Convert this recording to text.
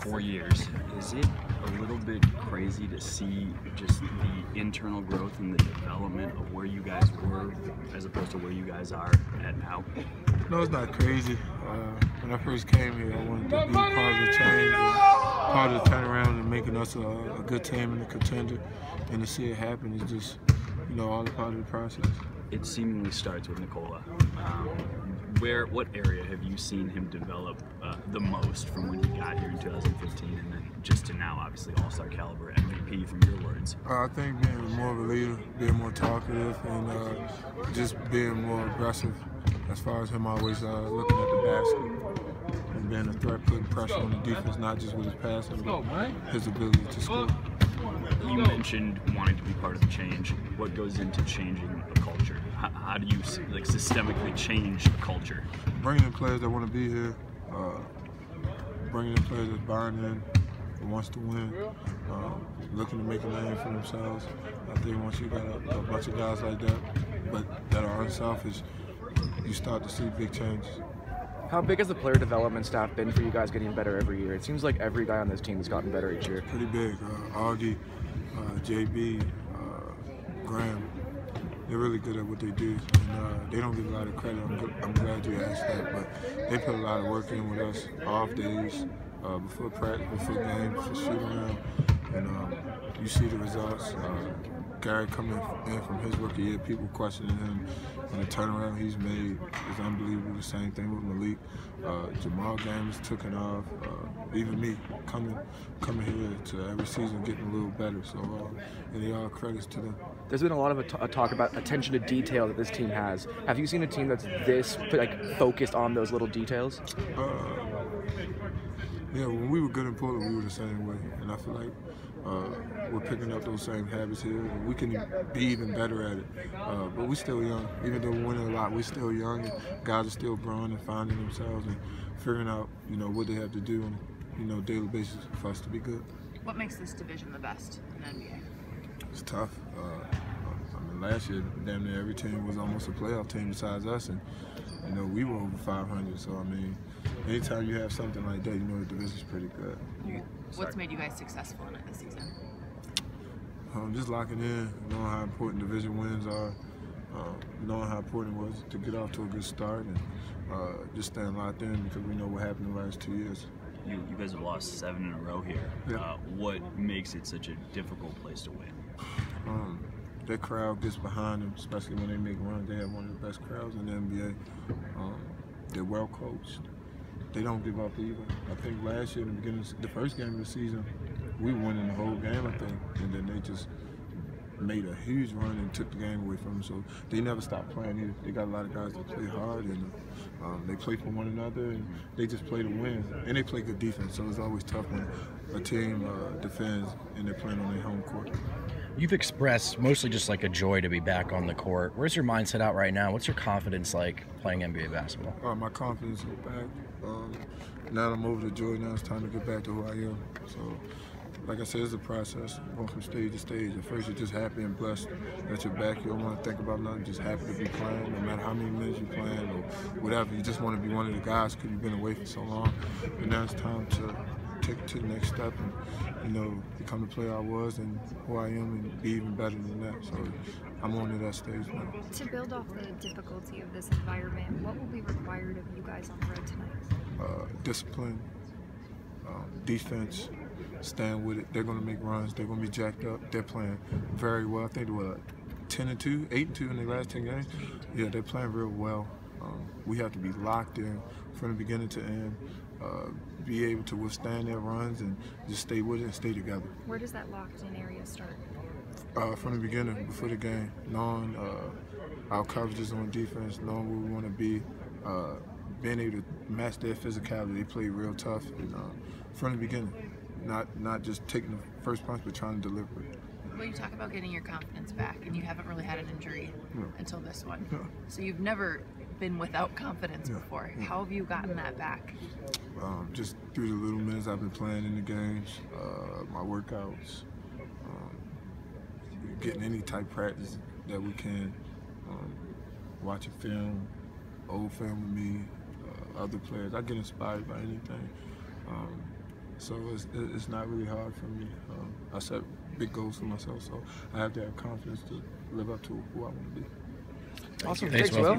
4 years. Is it a little bit crazy to see just the internal growth and the development of where you guys were as opposed to where you guys are at now? No, it's not crazy. When I first came here, I wanted to be part of the change, and part of the turnaround, and making us a good team and a contender. And to see it happen is just, all a part of the process. It seemingly starts with Nikola. What area have you seen him develop the most from when he got here in 2015 and then just to now, obviously all-star caliber MVP from your words? I think being more of a leader, being more talkative, and just being more aggressive as far as him always looking at the basket and being a threat, putting pressure on the defense, not just with his passing, but his ability to score. You mentioned wanting to be part of the change. What goes into changing a culture? How do you systemically change a culture? Bringing in players that want to be here, bringing in players that's buying in, that wants to win, looking to make a name for themselves. I think once you got a bunch of guys like that, but that are unselfish, you start to see big changes. How big has the player development staff been for you guys getting better every year? It seems like every guy on this team has gotten better each year. Pretty big. Augie, JB, Graham, they're really good at what they do. And they don't get a lot of credit. I'm glad you asked that. But they put a lot of work in with us off days, before practice, before games, for shoot around. And you see the results. Gary coming in from his rookie year, people questioning him, and the turnaround he's made is unbelievable. The same thing with Malik. Jamal Games took it off. Even me coming here to every season getting a little better. So, and they all credits to them. There's been a lot of talk about attention to detail that this team has. Have you seen a team that's this focused on those little details? Yeah, when we were good in Portland, we were the same way, and I feel like we're picking up those same habits here, and we can be even better at it. But we're still young. Even though we're winning a lot, we're still young, and guys are still growing and finding themselves and figuring out, what they have to do on a daily basis for us to be good. What makes this division the best in the NBA? It's tough. Last year, damn near every team was almost a playoff team besides us, and we were over 500. So anytime you have something like that, the division's pretty good. What's made you guys successful in it this season? Just locking in, knowing how important division wins are, knowing how important it was to get off to a good start, and just staying locked in because we know what happened the last 2 years. You guys have lost 7 in a row here. Yeah. What makes it such a difficult place to win? Their crowd gets behind them, especially when they make runs. They have one of the best crowds in the NBA. They're well coached. They don't give up either. I think last year, in the beginning, the first game of the season, we were winning the whole game, I think, and then they just made a huge run and took the game away from them. So they never stopped playing either. They got a lot of guys that play hard, and they play for one another, and they just play to win. And they play good defense, so it's always tough when a team defends and they're playing on their home court. You've expressed mostly just a joy to be back on the court. Where's your mindset out right now? What's your confidence like playing NBA basketball? My confidence is back. Now I'm over the joy. Now it's time to get back to who I am. So, like I said, it's a process, going from stage to stage. At first, you're just happy and blessed that you're back. You don't want to think about nothing, just happy to be playing, no matter how many minutes you're playing or whatever. You just want to be one of the guys because you've been away for so long. And now it's time to take it to the next step and, become the player I was and who I am and be even better than that. So I'm on to that stage now. To build off the difficulty of this environment, what will be required of you guys on the road tonight? Discipline, defense, stand with it. They're going to make runs. They're going to be jacked up. They're playing very well. I think they were 10-2, 8-2 in their last 10 games. Yeah, they're playing real well. We have to be locked in from the beginning to end, be able to withstand their runs and just stay with it and stay together. Where does that locked-in area start? From the beginning, before the game, knowing our coverages on defense, knowing where we want to be, being able to match their physicality. They play real tough, and from the beginning, not just taking the first punch, but trying to deliver it. Well, you talk about getting your confidence back, and you haven't really had an injury until this one. No. So you've never been without confidence before. How have you gotten that back? Just through the little minutes I've been playing in the games, my workouts, getting any type practice that we can, watching film, old film with me, other players. I get inspired by anything. So it's not really hard for me. I set big goals for myself, so I have to have confidence to live up to who I want to be. Awesome. Thanks, Thanks, Will.